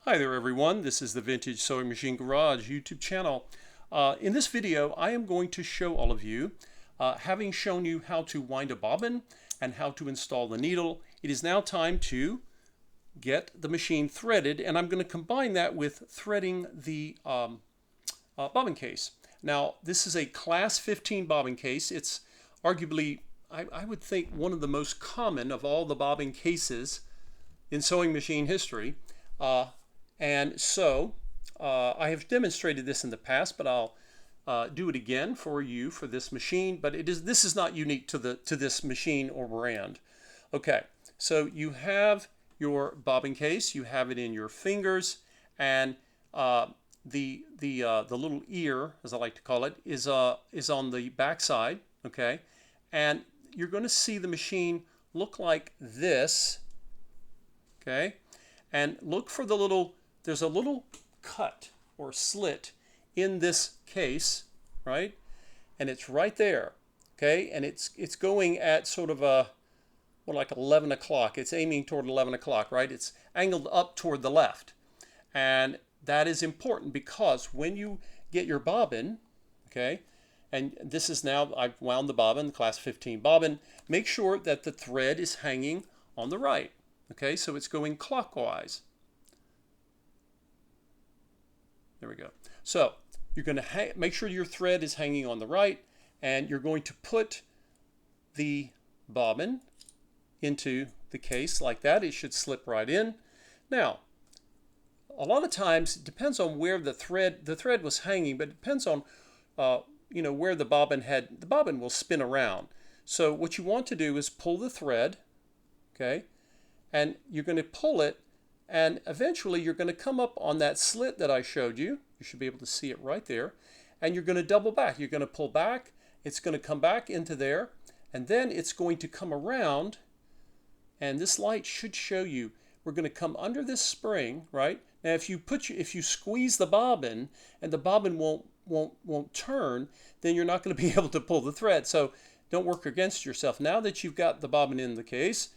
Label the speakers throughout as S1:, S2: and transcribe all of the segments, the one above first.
S1: Hi there everyone, this is the Vintage Sewing Machine Garage YouTube channel. In this video I am going to show all of you, having shown you how to wind a bobbin and how to install the needle, it is now time to get the machine threaded, and I'm going to combine that with threading the bobbin case. Now this is a class 15 bobbin case. It's arguably, I would think, one of the most common of all the bobbin cases in sewing machine history. And so I have demonstrated this in the past, but I'll do it again for you for this machine. But this is not unique to this machine or brand. Okay, so you have your bobbin case, you have it in your fingers, and the little ear, as I like to call it, is on the back side. Okay, and you're going to see the machine look like this. Okay, and look for the little. There's a little cut or slit in this case, right? And it's right there, okay? And it's going at sort of like 11 o'clock. It's aiming toward 11 o'clock, right? It's angled up toward the left. And that is important because when you get your bobbin, okay, and this is now, I've wound the bobbin, class 15 bobbin, make sure that the thread is hanging on the right, okay? So it's going clockwise. There we go. So you're going to make sure your thread is hanging on the right, and you're going to put the bobbin into the case like that. It should slip right in. Now, a lot of times it depends on where the thread was hanging, but it depends on where the bobbin will spin around. So what you want to do is pull the thread, okay, and you're going to pull it. And eventually you're going to come up on that slit that I showed you. You should be able to see it right there. And you're going to double back. You're going to pull back. It's going to come back into there. And then it's going to come around. And this light should show you. We're going to come under this spring, right? Now if you squeeze the bobbin and the bobbin won't turn, then you're not going to be able to pull the thread. So don't work against yourself. Now that you've got the bobbin in the case,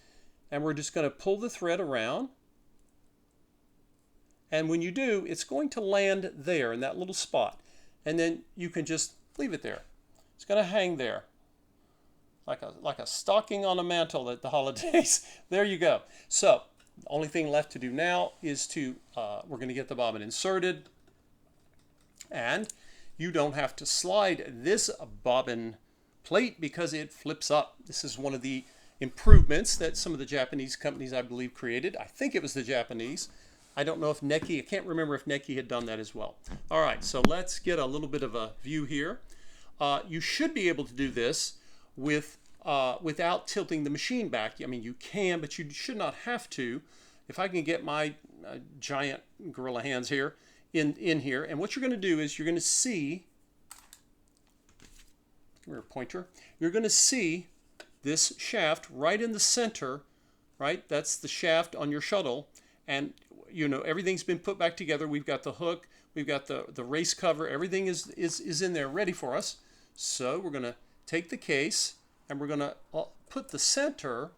S1: and we're just going to pull the thread around. And when you do, it's going to land there in that little spot. And then you can just leave it there. It's going to hang there like a stocking on a mantle at the holidays. There you go. So the only thing left to do now is we're going to get the bobbin inserted. And you don't have to slide this bobbin plate because it flips up. This is one of the improvements that some of the Japanese companies, I believe, created. I think it was the Japanese. I don't know if Neki, I can't remember if Neki had done that as well. All right, so let's get a little bit of a view here. You should be able to do this without tilting the machine back. I mean, you can, but you should not have to. If I can get my giant gorilla hands here in here, and what you're going to do is you're going to see, come here, pointer. You're going to see this shaft right in the center, right? That's the shaft on your shuttle, and everything's been put back together. We've got the hook, we've got the race cover, everything is in there ready for us. So we're going to take the case and we're going to put the center,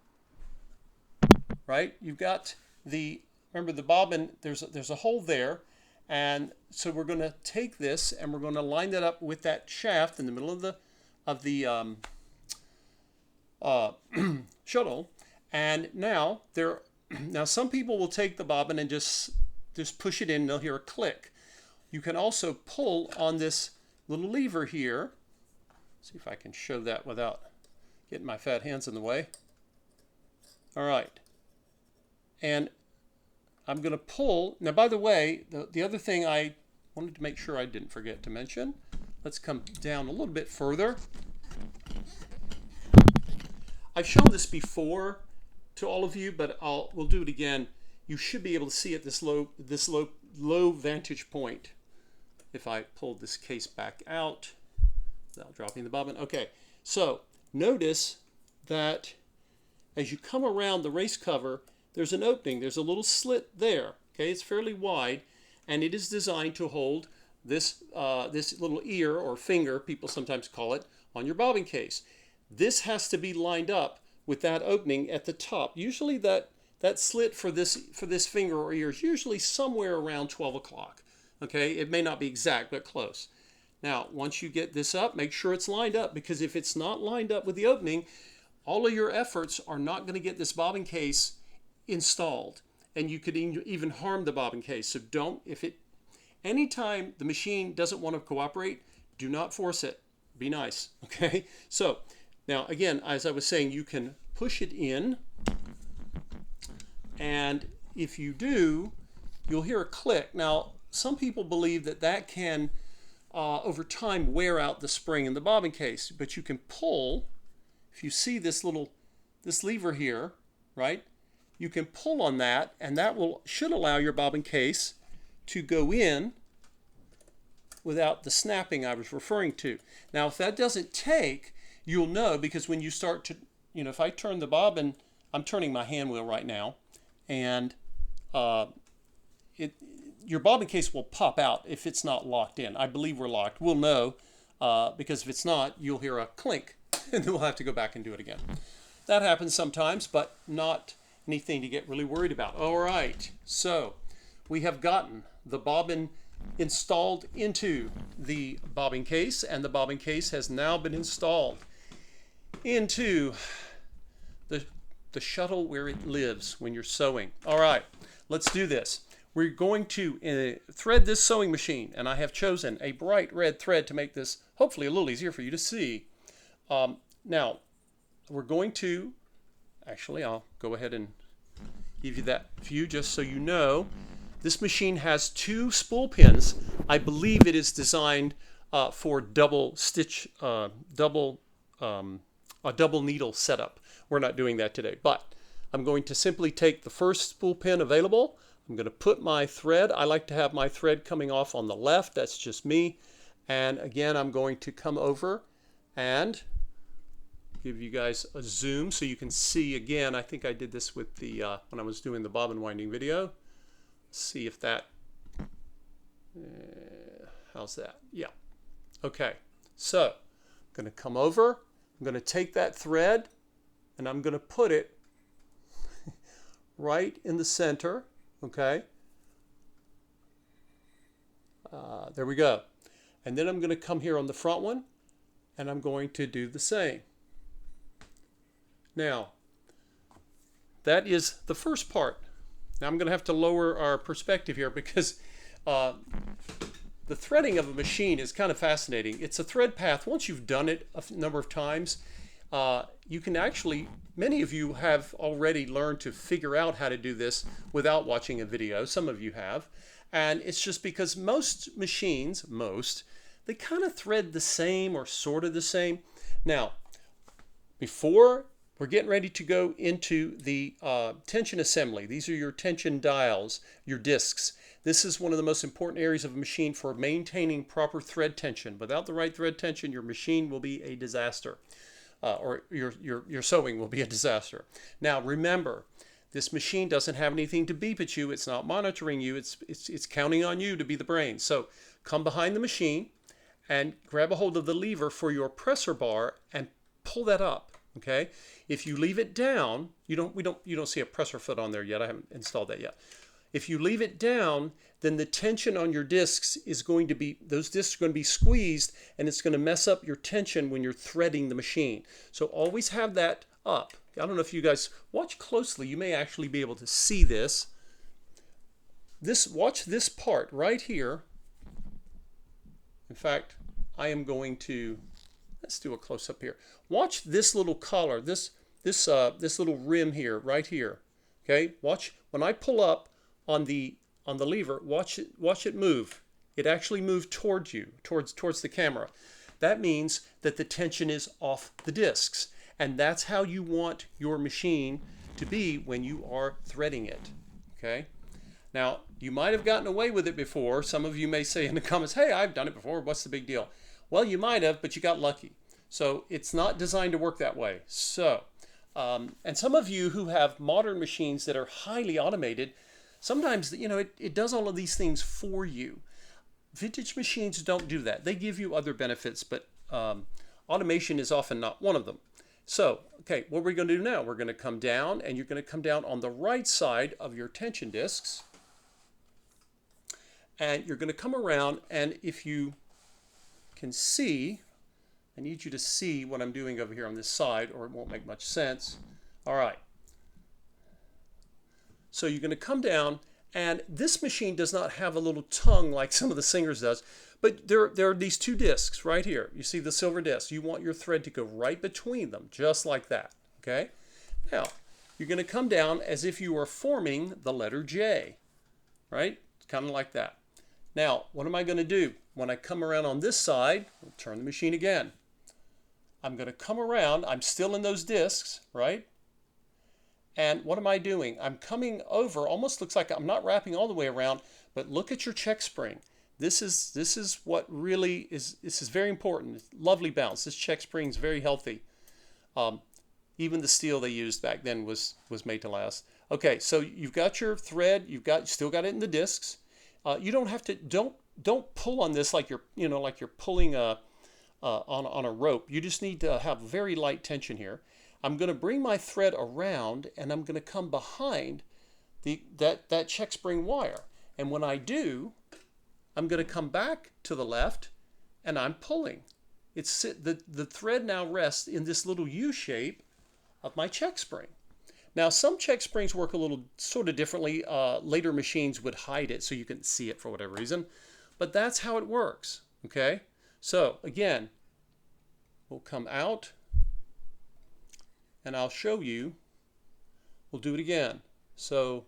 S1: right? You've got remember the bobbin, there's a hole there, and so we're going to take this and we're going to line that up with that shaft in the middle of the shuttle. And now some people will take the bobbin and just push it in and they'll hear a click. You can also pull on this little lever here. See if I can show that without getting my fat hands in the way. All right. And I'm going to pull. Now, by the way, the other thing I wanted to make sure I didn't forget to mention. Let's come down a little bit further. I've shown this before to all of you, but we'll do it again. You should be able to see at this low vantage point. If I pull this case back out without dropping the bobbin. Okay, so notice that as you come around the race cover, there's an opening. There's a little slit there. Okay, it's fairly wide, and it is designed to hold this little ear or finger, people sometimes call it, on your bobbin case. This has to be lined up with that opening at the top. Usually that that slit for this finger or ear is usually somewhere around 12 o'clock. Okay, it may not be exact, but close. Now, once you get this up, make sure it's lined up, because if it's not lined up with the opening, all of your efforts are not going to get this bobbin case installed, and you could even harm the bobbin case. So anytime the machine doesn't want to cooperate, do not force it. Be nice, okay? So now again, as I was saying, you can push it in, and if you do, you'll hear a click. Now, some people believe that can over time wear out the spring in the bobbin case, but you can pull. If you see this lever here, right, you can pull on that, and that should allow your bobbin case to go in without the snapping I was referring to. Now, if that doesn't take, you'll know, because when you start to, if I turn the bobbin, I'm turning my hand wheel right now, and your bobbin case will pop out if it's not locked in. I believe we're locked. We'll know, because if it's not, you'll hear a clink, and then we'll have to go back and do it again. That happens sometimes, but not anything to get really worried about. All right, so we have gotten the bobbin installed into the bobbin case, and the bobbin case has now been installed into the shuttle where it lives when you're sewing. All right, let's do this. We're going to thread this sewing machine, and I have chosen a bright red thread to make this hopefully a little easier for you to see. Now, we're going to, actually, I'll go ahead and give you that view just so you know. This machine has 2 spool pins. I believe it is designed for double needle setup. We're not doing that today, but I'm going to simply take the first spool pin available. I'm going to put my thread. I like to have my thread coming off on the left. That's just me. And again, I'm going to come over and give you guys a zoom so you can see again. I think I did this with the when I was doing the bobbin winding video. See if that, how's that? Yeah. Okay. So I'm going to come over. I'm going to take that thread, and I'm going to put it right in the center. Okay. There we go. And then I'm going to come here on the front one, and I'm going to do the same. Now, that is the first part. Now I'm going to have to lower our perspective here, because the threading of a machine is kind of fascinating. It's a thread path. Once you've done it a number of times, you can actually, many of you have already learned to figure out how to do this without watching a video. Some of you have. And it's just because most machines, they kind of thread the same or sort of the same. Now, before we're getting ready to go into the tension assembly. These are your tension dials, your discs. This is one of the most important areas of a machine for maintaining proper thread tension. Without the right thread tension, your machine will be a disaster, or your sewing will be a disaster. Now, remember, this machine doesn't have anything to beep at you. It's not monitoring you. It's counting on you to be the brain. So come behind the machine and grab a hold of the lever for your presser bar and pull that up. Okay. If you leave it down, you don't see a presser foot on there yet. I haven't installed that yet. If you leave it down, then the tension on your discs is going to be, those discs are going to be squeezed, and it's going to mess up your tension when you're threading the machine. So always have that up. I don't know if you guys watch closely. You may actually be able to see this. Watch this part right here. In fact, I am going to, let's do a close-up here. Watch this little collar, this little rim here, right here. Okay, watch when I pull up on the lever. Watch it move. It actually moved towards you, towards the camera. That means that the tension is off the discs, and that's how you want your machine to be when you are threading it. Okay. Now, you might have gotten away with it before. Some of you may say in the comments, "Hey, I've done it before. What's the big deal?" Well, you might have, but you got lucky. So it's not designed to work that way. So, and some of you who have modern machines that are highly automated, sometimes, it does all of these things for you. Vintage machines don't do that. They give you other benefits, but automation is often not one of them. So, okay, what we're going to do now, we're going to come down, and you're going to come down on the right side of your tension discs. And you're going to come around, and if you can see, I need you to see what I'm doing over here on this side, or it won't make much sense. All right. So you're going to come down, and this machine does not have a little tongue like some of the Singers does, but there are these two discs right here. You see the silver disc. You want your thread to go right between them, just like that. Okay? Now, you're going to come down as if you were forming the letter J, right? It's kind of like that. Now, what am I going to do? When I come around on this side, I'll turn the machine again. I'm going to come around. I'm still in those discs, right? And what am I doing? I'm coming over, almost looks like I'm not wrapping all the way around, but look at your check spring. This is what really is, this is very important. Lovely bounce. This check spring is very healthy. Even the steel they used back then was made to last. Okay, so you've got your thread, still got it in the discs. You don't have to, don't pull on this like you're pulling on a rope. You just need to have very light tension here. I'm going to bring my thread around, and I'm going to come behind that check spring wire. And when I do, I'm going to come back to the left, and I'm pulling. The thread now rests in this little U shape of my check spring. Now, some check springs work a little sort of differently. Later machines would hide it so you couldn't see it for whatever reason. But that's how it works, okay? So, again, we'll come out, and I'll show you. We'll do it again. So,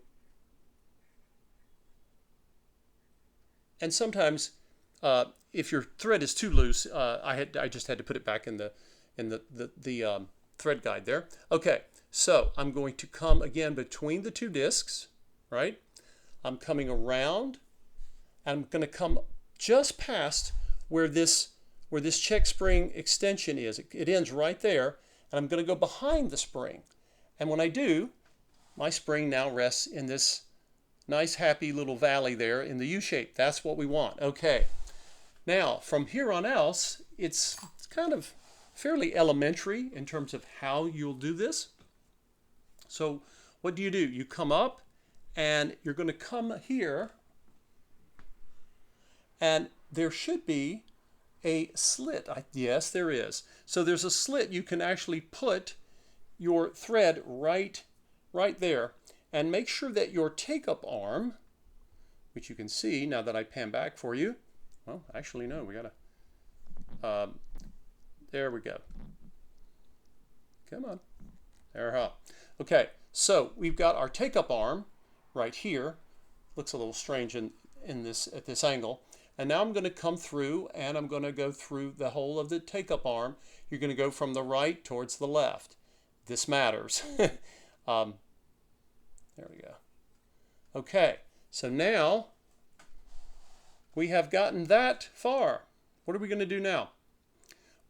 S1: and sometimes if your thread is too loose, I just had to put it back in the thread guide there. Okay, so I'm going to come again between the two discs, right? I'm coming around. I'm going to come just past where this check spring extension is. It ends right there, and I'm going to go behind the spring. And when I do, my spring now rests in this nice happy little valley there in the U shape. That's what we want. Okay. Now, from here on out, it's kind of fairly elementary in terms of how you'll do this. So what do? You come up, and you're going to come here, and there should be a slit. Yes, there is. So there's a slit. You can actually put your thread right there, and make sure that your take-up arm, which you can see now that I pan back for you. Well, actually, no, we gotta, there we go. Come on. There, okay, so we've got our take-up arm right here. Looks a little strange at this angle. And now I'm going to come through, and I'm going to go through the whole of the take-up arm. You're going to go from the right towards the left. This matters. There we go. Okay, so now we have gotten that far. What are we going to do now?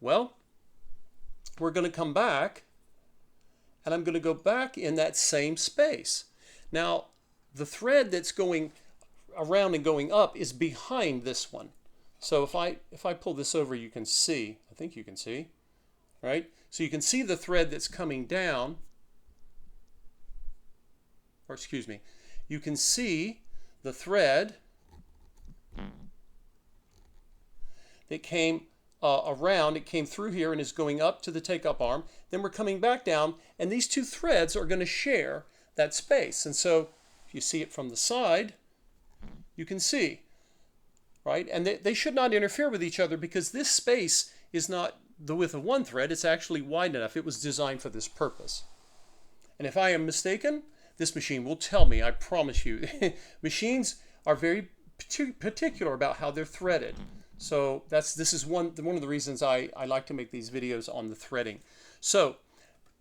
S1: Well, we're going to come back, and I'm going to go back in that same space. Now, the thread that's going around and going up is behind this one. So if I pull this over, you can see, I think you can see, right? So you can see the thread that's coming down, or excuse me, you can see the thread that came around, it came through here and is going up to the take-up arm. Then we're coming back down, and these two threads are going to share that space. And so if you see it from the side, you can see, right? And they should not interfere with each other, because this space is not the width of one thread. It's actually wide enough. It was designed for this purpose. And if I am mistaken, this machine will tell me, I promise you. Machines are very particular about how they're threaded. So this is one of the reasons I like to make these videos on the threading. So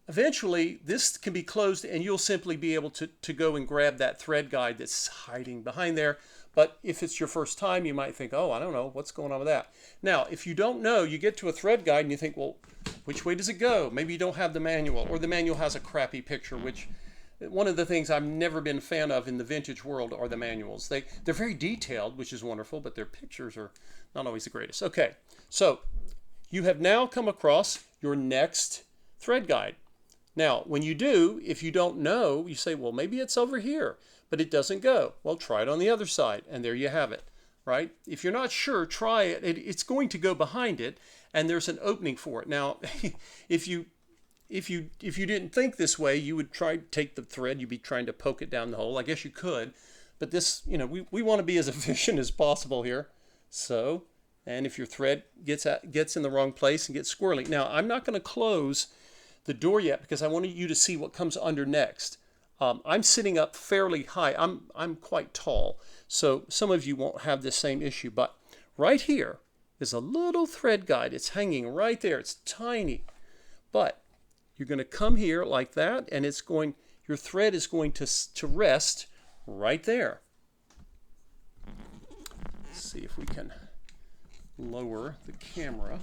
S1: eventually this can be closed, and you'll simply be able to go and grab that thread guide that's hiding behind there. But if it's your first time, you might think, oh, I don't know, what's going on with that? Now, if you don't know, you get to a thread guide and you think, well, which way does it go? Maybe you don't have the manual, or the manual has a crappy picture, which one of the things I've never been a fan of in the vintage world are the manuals. They're very detailed, which is wonderful, but their pictures are not always the greatest. Okay, so you have now come across your next thread guide. Now, when you do, if you don't know, you say, well, maybe it's over here, but it doesn't go. Well, try it on the other side, and there you have it, right? If you're not sure, try it. It's going to go behind it, and there's an opening for it. Now, if you didn't think this way, you would try to take the thread, you'd be trying to poke it down the hole. I guess you could, but this, we want to be as efficient as possible here. So, and if your thread gets in the wrong place and gets squirrely. Now, I'm not going to close the door yet because I wanted you to see what comes under next. I'm sitting up fairly high. I'm quite tall, so some of you won't have the same issue. But right here is a little thread guide. It's hanging right there. It's tiny, but you're going to come here like that, and your thread is going to rest right there. Let's see if we can lower the camera.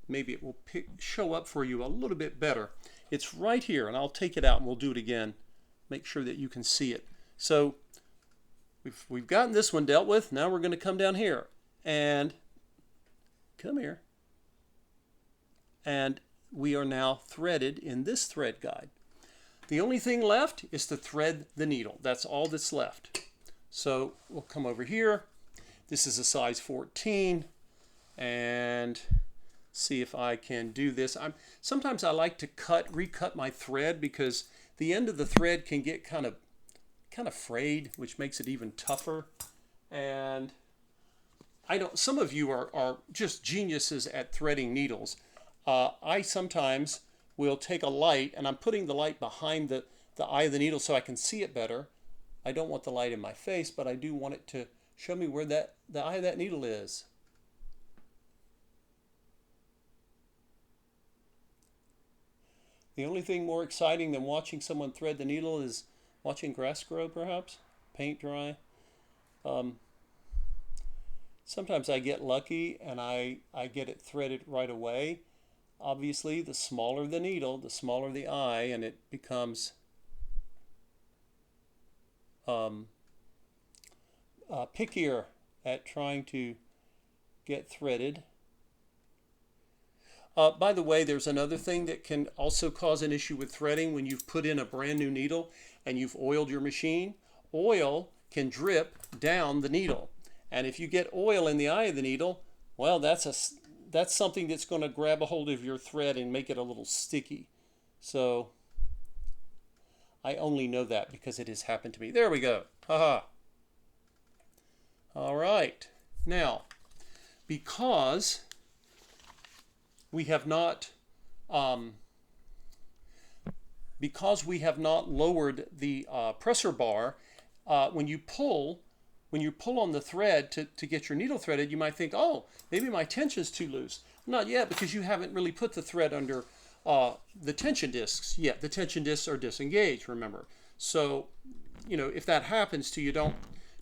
S1: Maybe it will show up for you a little bit better. It's right here, and I'll take it out and we'll do it again. Make sure that you can see it. So we've gotten this one dealt with. Now we're going to come down here and come here. And we are now threaded in this thread guide. The only thing left is to thread the needle. That's all that's left. So we'll come over here. This is a size 14, and see if I can do this. Sometimes I like to recut my thread because the end of the thread can get kind of frayed, which makes it even tougher. And some of you are just geniuses at threading needles. I sometimes will take a light, and I'm putting the light behind the eye of the needle so I can see it better. I don't want the light in my face, but I do want it to show me where the eye of that needle is. The only thing more exciting than watching someone thread the needle is watching grass grow, perhaps, paint dry. Sometimes I get lucky and I get it threaded right away. Obviously, the smaller the needle, the smaller the eye, and it becomes pickier at trying to get threaded. By the way, there's another thing that can also cause an issue with threading when you've put in a brand new needle and you've oiled your machine. Oil can drip down the needle. And if you get oil in the eye of the needle, well, that's something that's going to grab a hold of your thread and make it a little sticky. So I only know that because it has happened to me. There we go. Haha. All right. Now, because we have not lowered the presser bar, when you pull on the thread to get your needle threaded, you might think, oh, maybe my tension's too loose. Not yet, because you haven't really put the thread under the tension discs yet. The tension discs are disengaged, remember. So, if that happens to you, don't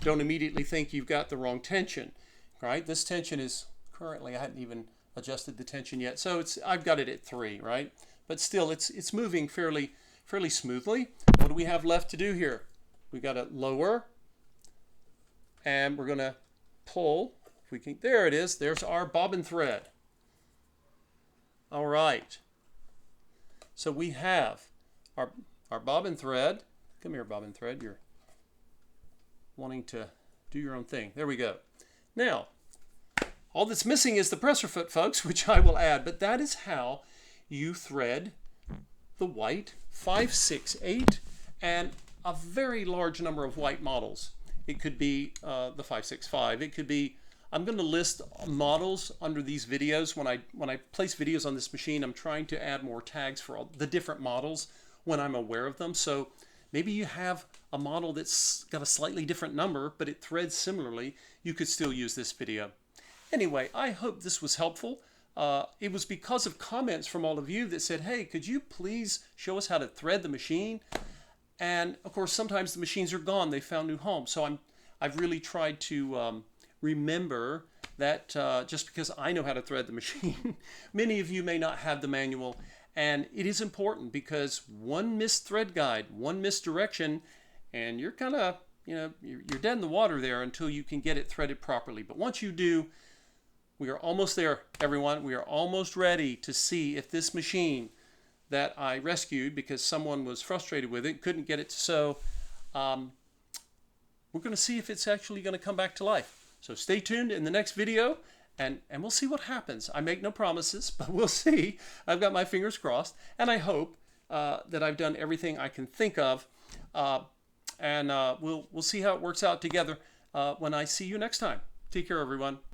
S1: immediately think you've got the wrong tension, right? This tension is currently, I hadn't even adjusted the tension yet, so I've got it at 3, right? But still, it's moving fairly smoothly. What do we have left to do here? We got to lower, and we're going to pull. If we can, there it is. There's our bobbin thread. All right. So we have our bobbin thread. Come here, bobbin thread. You're wanting to do your own thing. There we go. Now, all that's missing is the presser foot, folks, which I will add, but that is how you thread the white 568 and a very large number of white models. It could be the 565. It could be, I'm going to list models under these videos. When I place videos on this machine, I'm trying to add more tags for all the different models when I'm aware of them. So maybe you have a model that's got a slightly different number, but it threads similarly. You could still use this video. Anyway, I hope this was helpful. It was because of comments from all of you that said, hey, could you please show us how to thread the machine? And of course, sometimes the machines are gone. They found new homes. So I've really tried to remember that just because I know how to thread the machine, many of you may not have the manual. And it is important because one missed thread guide, one misdirection, and you're kind of, you're dead in the water there until you can get it threaded properly. But once you do, We are almost there, everyone. We are almost ready to see if this machine that I rescued because someone was frustrated with it, couldn't get it to sew, we're going to see if it's actually going to come back to life. So stay tuned in the next video, and we'll see what happens. I make no promises, but we'll see. I've got my fingers crossed, and I hope that I've done everything I can think of, and we'll see how it works out together when I see you next time. Take care, everyone.